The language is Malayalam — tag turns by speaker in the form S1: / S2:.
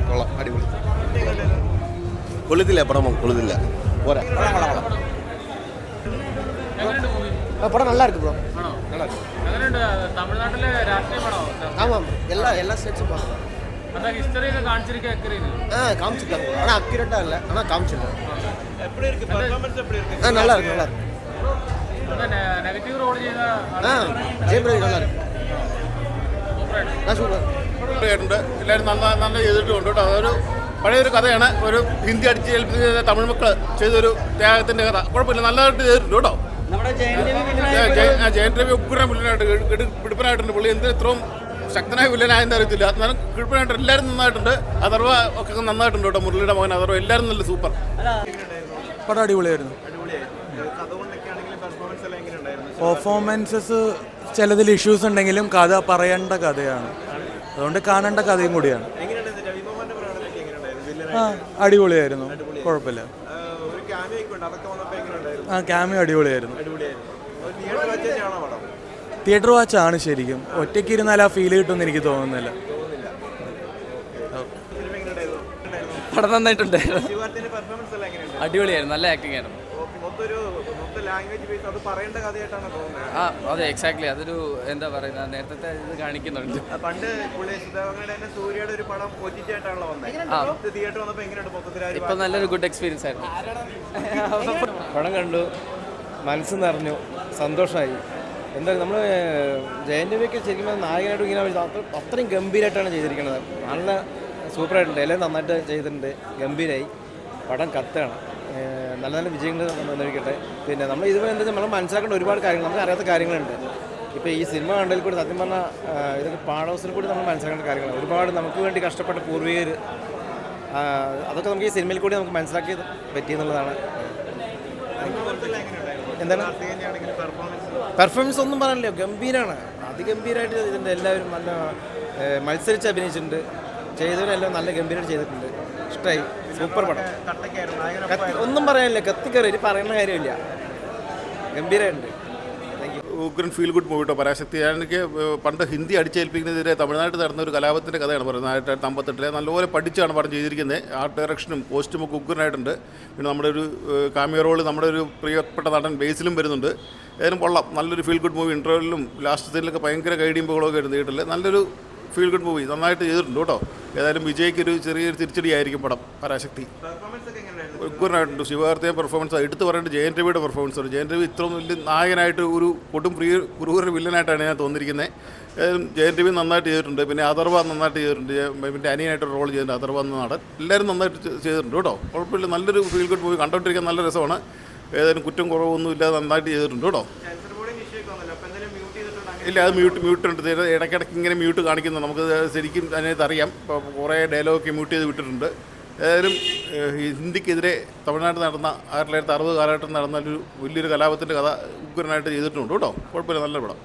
S1: കൊള്ളാം, അടിപൊളി. കൊള്ളത്തില്ല പടം, കൊള്ളത്തില്ല. പോരാ,
S2: படம் நல்லா இருக்கு ப்ரோ.
S3: தமிழ்நாட்டில் ராஷ்ட்രീய படம்.
S2: ஆமாம், எல்லா ஸ்டேட்ஸும் பார்க்கலாம்.
S3: அந்த ஹிஸ்டரியை காமிச்சிருக்கேன்.
S2: காமிச்சிருக்காங்க, ஆனால் அக்யூரேட்டாக இல்லை, ஆனால் காமிச்சிருக்காங்க.
S3: எப்படி இருக்கு பெர்ஃபார்மன்ஸ்? எப்படி இருக்கு?
S2: நல்லா இருக்கு, நல்லா இருக்கு.
S3: அந்த നെഗറ്റീവ് റോൾ ചെയ്ത
S2: ജെയിം രവി നല്ല ഇருக்கு. സൂപ്പർ
S4: ആയിട്ടുണ്ട്. എല്ലാവരും നല്ല ചെയ്തിട്ടുണ്ട് കേട്ടോ. അതൊരു പഴയൊരു കഥയാണ്. ഒരു ഹിന്ദി അടിച്ച് ഏൽപ്പിച്ച തമിഴ് മക്കൾ ചെയ്തൊരു ത്യാഗത്തിൻ്റെ കഥ. കുഴപ്പമില്ല, നല്ലതായിട്ട് ചെയ്തിട്ടുണ്ട് കേട്ടോ. ജയൻ രവി ഉഗ്രൻ വില്ലനായിട്ട് പിടിപ്പനായിട്ടുണ്ട്. പുള്ളി എന്തിന് ഇത്രയും ശക്തനായ വില്ലനായെന്ന് അറിയത്തില്ല. എന്നാലും കിഴപ്പനായിട്ട് എല്ലാവരും നന്നായിട്ടുണ്ട്. അഥർവ ഒക്കെ നന്നായിട്ടുണ്ട് കേട്ടോ. മുരളിയുടെ മകൻ അഥർവ, എല്ലാവരും നല്ല സൂപ്പർ.
S5: പടം അടിപൊളിയായിരുന്നു. പെർഫോമൻസസ് ചിലതിൽ ഇഷ്യൂസ് ഉണ്ടെങ്കിലും കഥ പറയേണ്ട കഥയാണ്, അതുകൊണ്ട് കാണേണ്ട കഥയും കൂടിയാണ്. അടിപൊളിയായിരുന്നു, കുഴപ്പമില്ല. ക്യാമിയോ അടിപൊളിയായിരുന്നു. തിയേറ്റർ വാച്ചാണ് ശരിക്കും. ഒറ്റയ്ക്ക് ഇരുന്നാൽ ആ ഫീൽ കിട്ടുമെന്ന് എനിക്ക് തോന്നുന്നില്ല.
S6: പടം നന്നായിട്ടുണ്ടായിരുന്നു, അടിപൊളിയായിരുന്നു, നല്ല ആക്ടിംഗ് ആയിരുന്നു. അതെ, എക്സാക്ട്ലി. അതൊരു എന്താ പറയുക, നേരത്തെ ഇത് കാണിക്കുന്നുണ്ട്. ഇപ്പൊ നല്ലൊരു ഗുഡ് എക്സ്പീരിയൻസ് ആയിരുന്നു.
S7: പടം കണ്ടു, മനസ്സ് നിറഞ്ഞു, സന്തോഷമായി. എന്താ നമ്മൾ ജയൻ രവിയൊക്കെ ശരിക്കും നായകനായിട്ട് ഇങ്ങനെ അത്രയും ഗംഭീരമായിട്ടാണ് ചെയ്തിരിക്കുന്നത്. നല്ല സൂപ്പറായിട്ടുണ്ട്, എല്ലാം നന്നായിട്ട് ചെയ്തിട്ടുണ്ട്, ഗംഭീരമായി. പടം കത്താണ്. നല്ല നല്ല വിജയങ്ങൾ വന്നിരിക്കട്ടെ. പിന്നെ നമ്മൾ ഇതുപോലെ എന്താ നമ്മൾ മനസ്സിലാക്കേണ്ട ഒരുപാട് കാര്യങ്ങൾ, നമുക്ക് അറിയാത്ത കാര്യങ്ങളുണ്ട്. ഇപ്പോൾ ഈ സിനിമ കണ്ടതിൽ കൂടി സത്യം പറഞ്ഞാൽ ഇതൊക്കെ പാഠവസത്തിൽ കൂടി നമ്മൾ മനസ്സിലാക്കേണ്ട കാര്യങ്ങളാണ്. ഒരുപാട് നമുക്ക് വേണ്ടി കഷ്ടപ്പെട്ട പൂർവികർ, അതൊക്കെ നമുക്ക് ഈ സിനിമയിൽ കൂടി നമുക്ക് മനസ്സിലാക്കി പറ്റിയെന്നുള്ളതാണ്. എന്താണ് പെർഫോമൻസ് ഒന്നും പറയാനില്ല, ഗംഭീരമാണ്, അതിഗംഭീരമായിട്ട് ഇതിൻ്റെ എല്ലാവരും നല്ല മത്സരിച്ച് അഭിനയിച്ചിട്ടുണ്ട്. ചെയ്തവരെല്ലാം നല്ല ഗംഭീരമായിട്ട് ചെയ്തിട്ടുണ്ട്. ഇഷ്ടമായി, സൂപ്പർ പടം. ഒന്നും പറയാനില്ല, കത്തിക്കറി ഇനി പറയുന്ന കാര്യമില്ല, ഗംഭീരമുണ്ട്.
S4: ഉഗ്രൻ ഫീൽ ഗുഡ് മൂവി കേട്ടോ. പരാശക്തി എനിക്ക് പണ്ട് ഹിന്ദി അടിച്ചേൽപ്പിക്കുന്നതിനെതിരെ തമിഴ്നാട്ടിൽ നടന്ന ഒരു കലാപത്തിൻ്റെ കഥയാണ് പറയുന്നത്. 1958 നല്ലപോലെ പഠിച്ചാണ് പടം ചെയ്തിരിക്കുന്നത്. ആർട്ട് ഡയറക്ഷനും കോസ്റ്റ്യൂമൊക്കെ ഉഗ്രനായിട്ടുണ്ട്. പിന്നെ നമ്മുടെ ഒരു കാമിയോ റോള് നമ്മുടെ ഒരു പ്രിയപ്പെട്ട നടൻ ബേസിലും വരുന്നുണ്ട്. ഏതായാലും കൊള്ളാം, നല്ലൊരു ഫീൽ ഗുഡ് മൂവി. ഇൻ്റർവെല്ലിലും ലാസ്റ്റ് സീനിലൊക്കെ ഭയങ്കര കൈഡിയുമ്പോഴൊക്കെ ആയിരുന്നു തിയേറ്ററിൽ. നല്ലൊരു ഫീൽ ഗുഡ് മൂവി, നന്നായിട്ട് ചെയ്തിട്ടുണ്ട് കേട്ടോ. ഏതായാലും വിജയ്ക്കൊരു ചെറിയൊരു തിരിച്ചടിയായിരിക്കും പടം പരാശക്തി. ഉഗ്രനായിട്ടുണ്ട്. ശിവകാർത്തിക പെർഫോമൻസ് എടുത്ത് പറയേണ്ടത് ജയൻ രവിയുടെ പെർഫോമൻസ് ആണ്. ജയൻ രവി ഇത്രയും വലിയ നായകനായിട്ട് ഒരു കൊടും ക്രൂര വില്ലനായിട്ടാണ് ഞാൻ തോന്നിയിരിക്കുന്നത്. ജയൻ രവി നന്നായിട്ട് ചെയ്തിട്ടുണ്ട്. പിന്നെ അഥർവ നന്നായിട്ട് ചെയ്തിട്ടുണ്ട്. പിന്നെ അനിയനായിട്ട് റോൾ ചെയ്തിട്ടുണ്ട് അഥർവ എന്ന നടൻ. എല്ലാവരും നന്നായിട്ട് ചെയ്തിട്ടുണ്ട് കേട്ടോ. കുഴപ്പമില്ല, നല്ലൊരു ഫീൽ ഗുഡ് മൂവി, കണ്ടോണ്ടിരിക്കാൻ നല്ല രസമാണ്. ഏതായാലും കുറ്റം കുറവൊന്നും ഇല്ലാതെ നന്നായിട്ട് ചെയ്തിട്ടുണ്ട് കേട്ടോ. ഇല്ല, അത് മ്യൂട്ട് ഉണ്ട്. ഇടയ്ക്കിടയ്ക്ക് ഇങ്ങനെ മ്യൂട്ട് കാണിക്കുന്നത് നമുക്ക് ശരിക്കും അതിനകത്ത് അറിയാം. ഇപ്പോൾ കുറേ ഡയലോഗൊക്കെ മ്യൂട്ട് ചെയ്ത് വിട്ടിട്ടുണ്ട്. ഏതായാലും ഹിന്ദിക്കെതിരെ തമിഴ്നാട്ടിൽ നടന്ന 1960 കാലഘട്ടത്തിൽ നടന്ന ഒരു വലിയൊരു കലാപത്തിൻ്റെ കഥ ഉഗ്രനായിട്ട് ചെയ്തിട്ടുണ്ട് കേട്ടോ. കുഴപ്പമില്ല, നല്ല പടം.